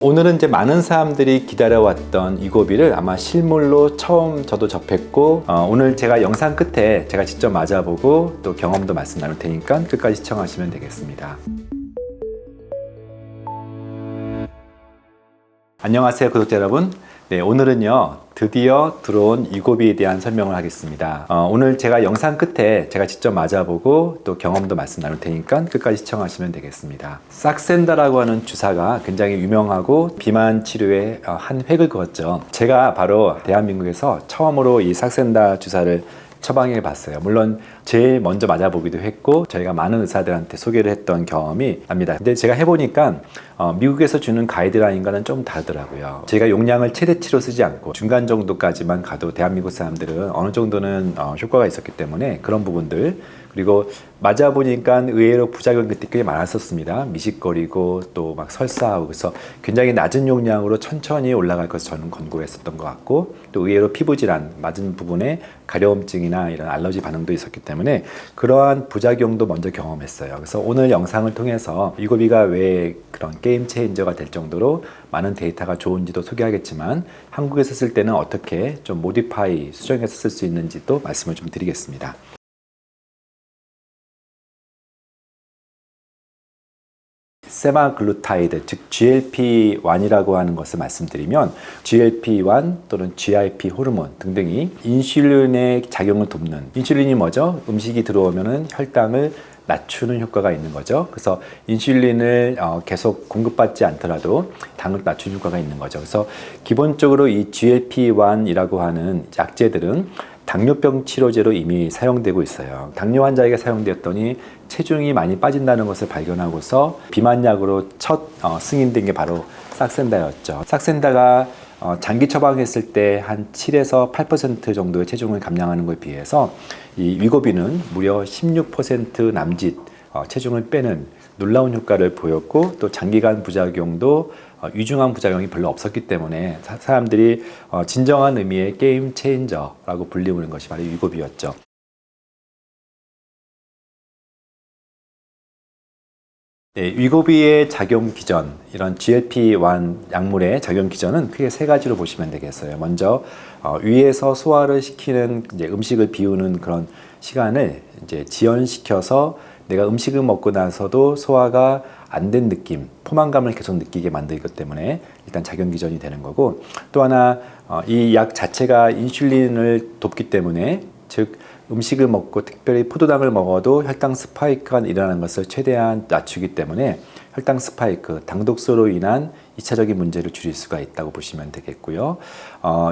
오늘은 이제 많은 사람들이 기다려왔던 위고비를 아마 실물로 처음 저도 접했고 오늘 제가 영상 끝에 제가 직접 맞아보고 또 경험도 말씀 나눌 테니까 끝까지 시청하시면 되겠습니다. 안녕하세요 구독자 여러분. 네, 오늘은요 드디어 들어온 위고비에 대한 설명을 하겠습니다. 오늘 제가 영상 끝에 제가 직접 맞아보고 또 경험도 말씀 나눌 테니까 끝까지 시청하시면 되겠습니다. 싹센다라고 하는 주사가 굉장히 유명하고 비만 치료에 한 획을 그었죠. 제가 바로 대한민국에서 처음으로 이 싹센다 주사를 처방해 봤어요. 물론 제일 먼저 맞아보기도 했고 저희가 많은 의사들한테 소개를 했던 경험이 납니다. 근데 제가 해보니까 미국에서 주는 가이드라인과는 좀 다르더라고요. 제가 용량을 최대치로 쓰지 않고 중간 정도까지만 가도 대한민국 사람들은 어느 정도는 효과가 있었기 때문에 그런 부분들, 그리고 맞아보니까 의외로 부작용이 꽤 많았었습니다. 미식거리고 또 막 설사하고, 그래서 굉장히 낮은 용량으로 천천히 올라갈 것을 저는 권고했었던 것 같고, 또 의외로 피부질환, 맞은 부분에 가려움증이나 이런 알러지 반응도 있었기 때문에 그러한 부작용도 먼저 경험했어요. 그래서 오늘 영상을 통해서 위고비가 왜 그런 게임 체인저가 될 정도로 많은 데이터가 좋은지도 소개하겠지만, 한국에서 쓸 때는 어떻게 좀 모디파이, 수정해서 쓸 수 있는지도 말씀을 좀 드리겠습니다. 세마글루타이드, 즉 GLP-1이라고 하는 것을 말씀드리면, GLP-1 또는 GIP 호르몬 등등이 인슐린의 작용을 돕는, 인슐린이 뭐죠? 음식이 들어오면은 혈당을 낮추는 효과가 있는 거죠. 그래서 인슐린을 계속 공급받지 않더라도 당을 낮추는 효과가 있는 거죠. 그래서 기본적으로 이 GLP-1이라고 하는 약제들은 당뇨병 치료제로 이미 사용되고 있어요. 당뇨 환자에게 사용되었더니 체중이 많이 빠진다는 것을 발견하고서 비만약으로 첫 승인된 게 바로 싹센다였죠. 싹센다가 장기 처방했을 때 한 7에서 8% 정도의 체중을 감량하는 것에 비해서 이 위고비는 무려 16% 남짓 체중을 빼는 놀라운 효과를 보였고, 또 장기간 부작용도 위중한 부작용이 별로 없었기 때문에 사람들이 진정한 의미의 게임 체인저라고 불리우는 것이 바로 위고비였죠. 네, 위고비의 작용 기전, 이런 GLP-1 약물의 작용 기전은 크게 세 가지로 보시면 되겠어요. 먼저 위에서 소화를 시키는 이제 음식을 비우는 그런 시간을 이제 지연시켜서 내가 음식을 먹고 나서도 소화가 안 된 느낌, 포만감을 계속 느끼게 만들기 때문에 일단 작용 기전이 되는 거고, 또 하나 이 약 자체가 인슐린을 돕기 때문에, 즉 음식을 먹고 특별히 포도당을 먹어도 혈당 스파이크가 일어나는 것을 최대한 낮추기 때문에 혈당 스파이크, 당독소로 인한 2차적인 문제를 줄일 수가 있다고 보시면 되겠고요.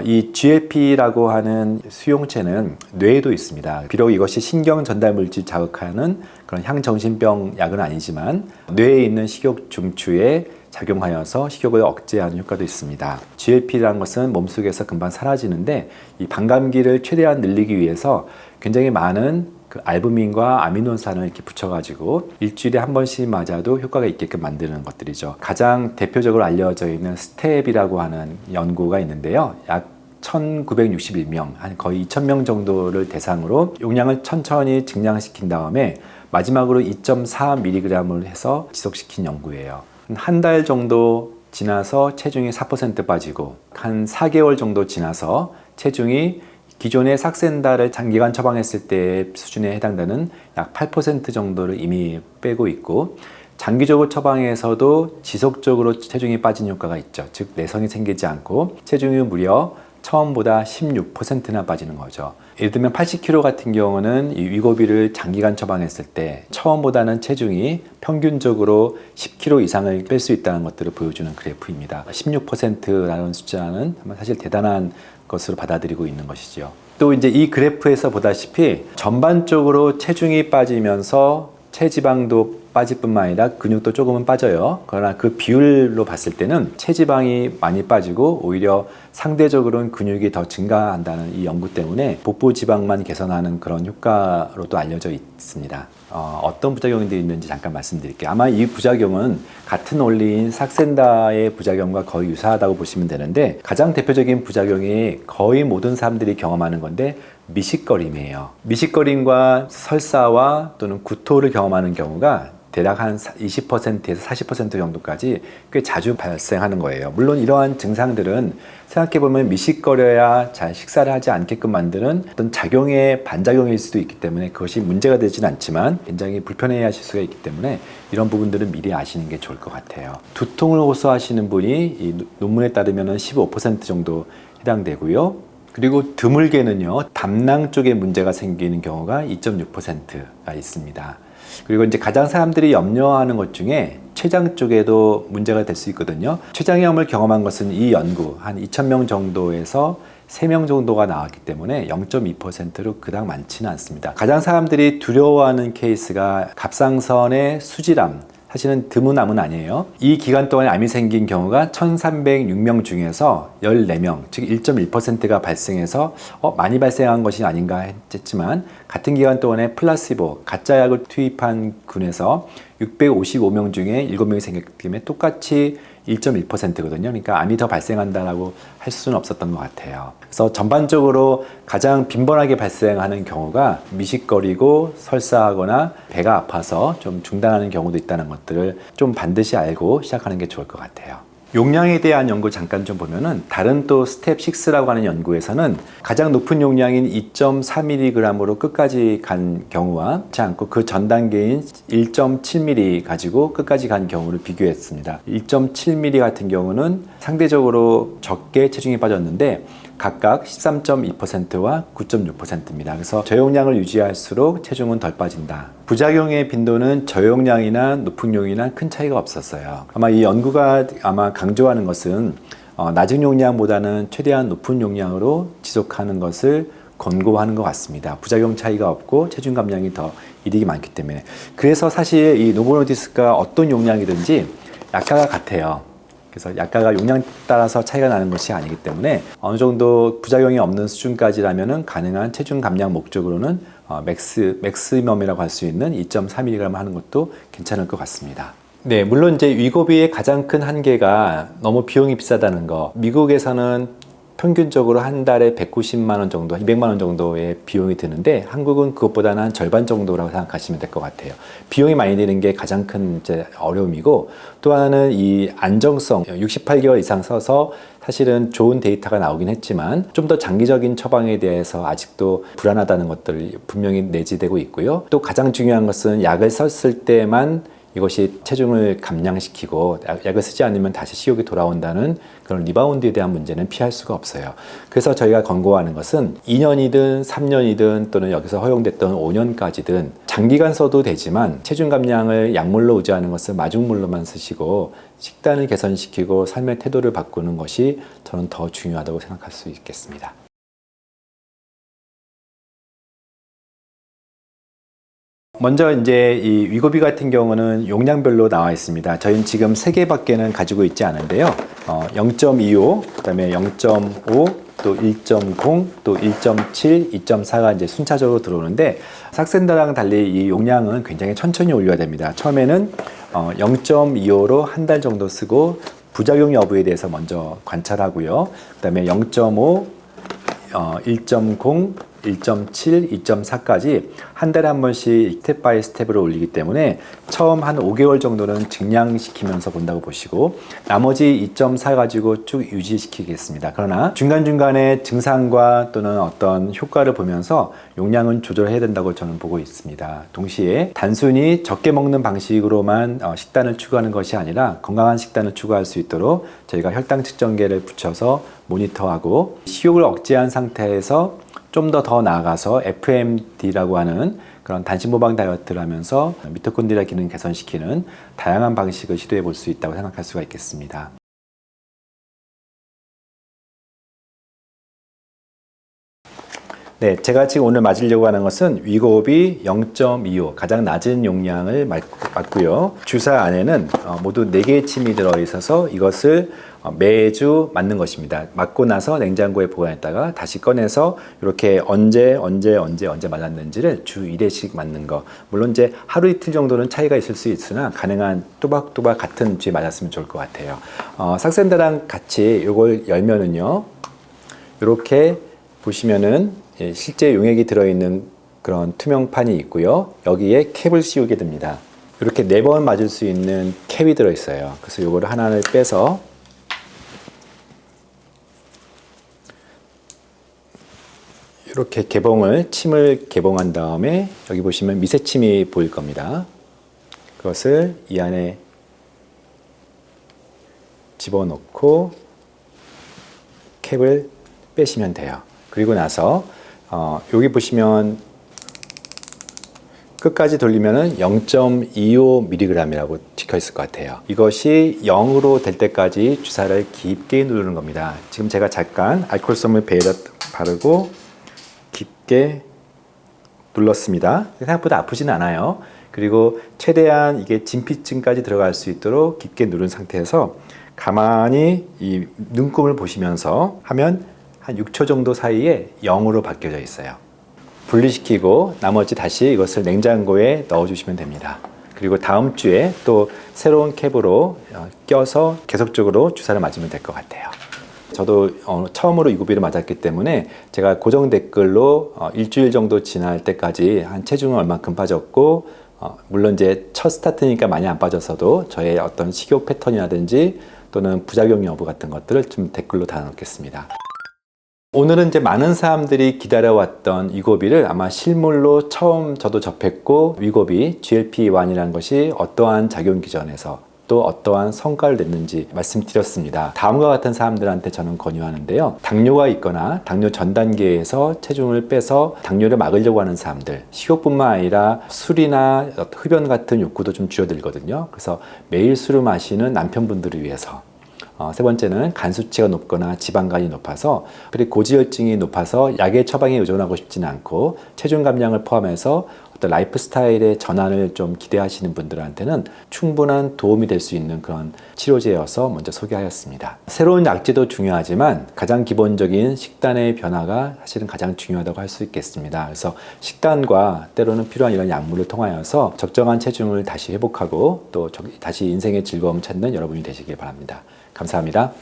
이 GLP라고 하는 수용체는 뇌에도 있습니다. 비록 이것이 신경 전달 물질 자극하는 그런 향정신병 약은 아니지만 뇌에 있는 식욕 중추에 작용하여서 식욕을 억제하는 효과도 있습니다. GLP라는 것은 몸속에서 금방 사라지는데, 이 반감기를 최대한 늘리기 위해서 굉장히 많은 그 알부민과 아미노산을 이렇게 붙여가지고 일주일에 한 번씩 맞아도 효과가 있게끔 만드는 것들이죠. 가장 대표적으로 알려져 있는 스텝이라고 하는 연구가 있는데요. 약 1961명, 한 거의 2000명 정도를 대상으로 용량을 천천히 증량시킨 다음에 마지막으로 2.4mg을 해서 지속시킨 연구예요. 한 달 정도 지나서 체중이 4% 빠지고, 한 4개월 정도 지나서 체중이 기존의 싹센다를 장기간 처방했을 때 수준에 해당되는 약 8% 정도를 이미 빼고 있고, 장기적으로 처방해서도 지속적으로 체중이 빠진 효과가 있죠. 즉 내성이 생기지 않고 체중이 무려 처음보다 16%나 빠지는 거죠. 예를 들면 80kg 같은 경우는 이 위고비를 장기간 처방했을 때 처음보다는 체중이 평균적으로 10kg 이상을 뺄 수 있다는 것들을 보여주는 그래프입니다. 16%라는 숫자는 사실 대단한 것으로 받아들이고 있는 것이죠. 또 이제 이 그래프에서 보다시피 전반적으로 체중이 빠지면서 체지방도 빠질 뿐만 아니라 근육도 조금은 빠져요. 그러나 그 비율로 봤을 때는 체지방이 많이 빠지고 오히려 상대적으로는 근육이 더 증가한다는 이 연구 때문에 복부 지방만 개선하는 그런 효과로도 알려져 있습니다. 어떤 부작용들이 있는지 잠깐 말씀드릴게요. 아마 이 부작용은 같은 원리인 싹센다의 부작용과 거의 유사하다고 보시면 되는데, 가장 대표적인 부작용이 거의 모든 사람들이 경험하는 건데 미식거림이에요. 미식거림과 설사와 또는 구토를 경험하는 경우가 대략 한 20%에서 40% 정도까지 꽤 자주 발생하는 거예요. 물론 이러한 증상들은 생각해보면 미식거려야 잘 식사를 하지 않게끔 만드는 어떤 작용의 반작용일 수도 있기 때문에 그것이 문제가 되진 않지만 굉장히 불편해 하실 수가 있기 때문에 이런 부분들은 미리 아시는 게 좋을 것 같아요. 두통을 호소하시는 분이 이 논문에 따르면 15% 정도 해당되고요. 그리고 드물게는요, 담낭 쪽에 문제가 생기는 경우가 2.6%가 있습니다. 그리고 이제 가장 사람들이 염려하는 것 중에 췌장 쪽에도 문제가 될 수 있거든요. 췌장염을 경험한 것은 이 연구 한 2,000명 정도에서 3명 정도가 나왔기 때문에 0.2%로 그닥 많지는 않습니다. 가장 사람들이 두려워하는 케이스가 갑상선의 수질암, 사실은 드문 암은 아니에요. 이 기간 동안에 암이 생긴 경우가 1,306명 중에서 14명, 즉 1.1%가 발생해서 많이 발생한 것이 아닌가 했지만 같은 기간 동안에 플라시보, 가짜 약을 투입한 군에서 655명 중에 7명이 생겼기 때문에 똑같이 1.1%거든요. 그러니까 암이 더 발생한다라고 할 수는 없었던 것 같아요. 그래서 전반적으로 가장 빈번하게 발생하는 경우가 미식거리고 설사하거나 배가 아파서 좀 중단하는 경우도 있다는 것들을 좀 반드시 알고 시작하는 게 좋을 것 같아요. 용량에 대한 연구 잠깐 좀 보면은 다른 또 스텝 6라고 하는 연구에서는 가장 높은 용량인 2.4mg으로 끝까지 간 경우와 그렇지 않고 그 전 단계인 1.7mg 가지고 끝까지 간 경우를 비교했습니다. 1.7mg 같은 경우는 상대적으로 적게 체중이 빠졌는데 각각 13.2%와 9.6%입니다. 그래서 저용량을 유지할수록 체중은 덜 빠진다. 부작용의 빈도는 저용량이나 높은 용이나 큰 차이가 없었어요. 아마 이 연구가 강조하는 것은 낮은 용량보다는 최대한 높은 용량으로 지속하는 것을 권고하는 것 같습니다. 부작용 차이가 없고 체중 감량이 더 이득이 많기 때문에. 그래서 사실 이 노보 노디스크가 어떤 용량이든지 약가가 같아요. 그래서 약가가 용량 따라서 차이가 나는 것이 아니기 때문에 어느 정도 부작용이 없는 수준까지라면 가능한 체중 감량 목적으로는 맥시멈이라고 할 수 있는 2.4mg 하는 것도 괜찮을 것 같습니다. 네, 물론 이제 위고비의 가장 큰 한계가 너무 비용이 비싸다는 거. 미국에서는 평균적으로 한 달에 190만 원 정도, 200만 원 정도의 비용이 드는데 한국은 그것보다는 한 절반 정도라고 생각하시면 될 것 같아요. 비용이 많이 드는 게 가장 큰 이제 어려움이고 또 하나는 이 안정성, 68개월 이상 써서 사실은 좋은 데이터가 나오긴 했지만 좀 더 장기적인 처방에 대해서 아직도 불안하다는 것들 분명히 내지되고 있고요. 또 가장 중요한 것은 약을 썼을 때만 이것이 체중을 감량시키고 약을 쓰지 않으면 다시 식욕이 돌아온다는 그런 리바운드에 대한 문제는 피할 수가 없어요. 그래서 저희가 권고하는 것은 2년이든 3년이든 또는 여기서 허용됐던 5년까지든 장기간 써도 되지만 체중 감량을 약물로 의지하는 것은 마중물로만 쓰시고 식단을 개선시키고 삶의 태도를 바꾸는 것이 저는 더 중요하다고 생각할 수 있겠습니다. 먼저 이제 이 위고비 같은 경우는 용량별로 나와 있습니다. 저희는 지금 3개밖에는 가지고 있지 않은데요. 0.25, 그다음에 0.5, 또 1.0, 또 1.7, 2.4가 이제 순차적으로 들어오는데 삭센다랑 달리 이 용량은 굉장히 천천히 올려야 됩니다. 처음에는 0.25로 한 달 정도 쓰고 부작용 여부에 대해서 먼저 관찰하고요. 그다음에 0.5, 1.0, 1.7, 2.4까지 한 달에 한 번씩 스텝 바이 스텝으로 올리기 때문에 처음 한 5개월 정도는 증량시키면서 본다고 보시고 나머지 2.4 가지고 쭉 유지시키겠습니다. 그러나 중간중간에 증상과 또는 어떤 효과를 보면서 용량은 조절해야 된다고 저는 보고 있습니다. 동시에 단순히 적게 먹는 방식으로만 식단을 추구하는 것이 아니라 건강한 식단을 추구할 수 있도록 저희가 혈당 측정계를 붙여서 모니터하고 식욕을 억제한 상태에서 좀 더 나아가서 FMD라고 하는 그런 단식모방 다이어트를 하면서 미토콘드리아 기능 개선시키는 다양한 방식을 시도해 볼 수 있다고 생각할 수가 있겠습니다. 네, 제가 지금 오늘 맞으려고 하는 것은 위고비 0.25 가장 낮은 용량을 맞고요. 주사 안에는 모두 4개의 침이 들어있어서 이것을 매주 맞는 것입니다. 맞고 나서 냉장고에 보관했다가 다시 꺼내서 이렇게 언제 맞았는지를 주 1회씩 맞는 거. 물론 이제 하루 이틀 정도는 차이가 있을 수 있으나 가능한 또박또박 같은 주에 맞았으면 좋을 것 같아요. 삭센다랑 같이 이걸 열면은요. 이렇게 보시면은 실제 용액이 들어있는 그런 투명판이 있고요. 여기에 캡을 씌우게 됩니다. 이렇게 4번 맞을 수 있는 캡이 들어있어요. 그래서 이거를 하나를 빼서 이렇게 침을 개봉한 다음에 여기 보시면 미세침이 보일 겁니다. 그것을 이 안에 집어넣고 캡을 빼시면 돼요. 그리고 나서 여기 보시면 끝까지 돌리면은 0.25mg이라고 찍혀 있을 것 같아요. 이것이 0으로 될 때까지 주사를 깊게 누르는 겁니다. 지금 제가 잠깐 알코올솜을 배에다 바르고 깊게 눌렀습니다. 생각보다 아프진 않아요. 그리고 최대한 이게 진피층까지 들어갈 수 있도록 깊게 누른 상태에서 가만히 이 눈금을 보시면서 하면 한 6초 정도 사이에 0으로 바뀌어져 있어요. 분리시키고 나머지 다시 이것을 냉장고에 넣어주시면 됩니다. 그리고 다음 주에 또 새로운 캡으로 껴서 계속적으로 주사를 맞으면 될 것 같아요. 저도 처음으로 위고비를 맞았기 때문에 제가 고정 댓글로 일주일 정도 지날 때까지 한 체중은 얼만큼 빠졌고 물론 이제 첫 스타트니까 많이 안 빠졌어도 저의 어떤 식욕 패턴이라든지 또는 부작용 여부 같은 것들을 좀 댓글로 달아놓겠습니다. 오늘은 이제 많은 사람들이 기다려왔던 위고비를 아마 실물로 처음 저도 접했고 위고비 GLP-1이라는 것이 어떠한 작용 기전에서 또 어떠한 성과를 냈는지 말씀드렸습니다. 다음과 같은 사람들한테 저는 권유하는데요. 당뇨가 있거나 당뇨 전 단계에서 체중을 빼서 당뇨를 막으려고 하는 사람들, 식욕뿐만 아니라 술이나 흡연 같은 욕구도 좀 줄어들거든요. 그래서 매일 술을 마시는 남편분들을 위해서 세 번째는 간 수치가 높거나 지방간이 높아서 그리고 고지혈증이 높아서 약의 처방에 의존하고 싶지는 않고 체중 감량을 포함해서 어떤 라이프 스타일의 전환을 좀 기대하시는 분들한테는 충분한 도움이 될 수 있는 그런 치료제여서 먼저 소개하였습니다. 새로운 약제도 중요하지만 가장 기본적인 식단의 변화가 사실은 가장 중요하다고 할 수 있겠습니다. 그래서 식단과 때로는 필요한 이런 약물을 통하여서 적정한 체중을 다시 회복하고 또 다시 인생의 즐거움 찾는 여러분이 되시길 바랍니다. 감사합니다.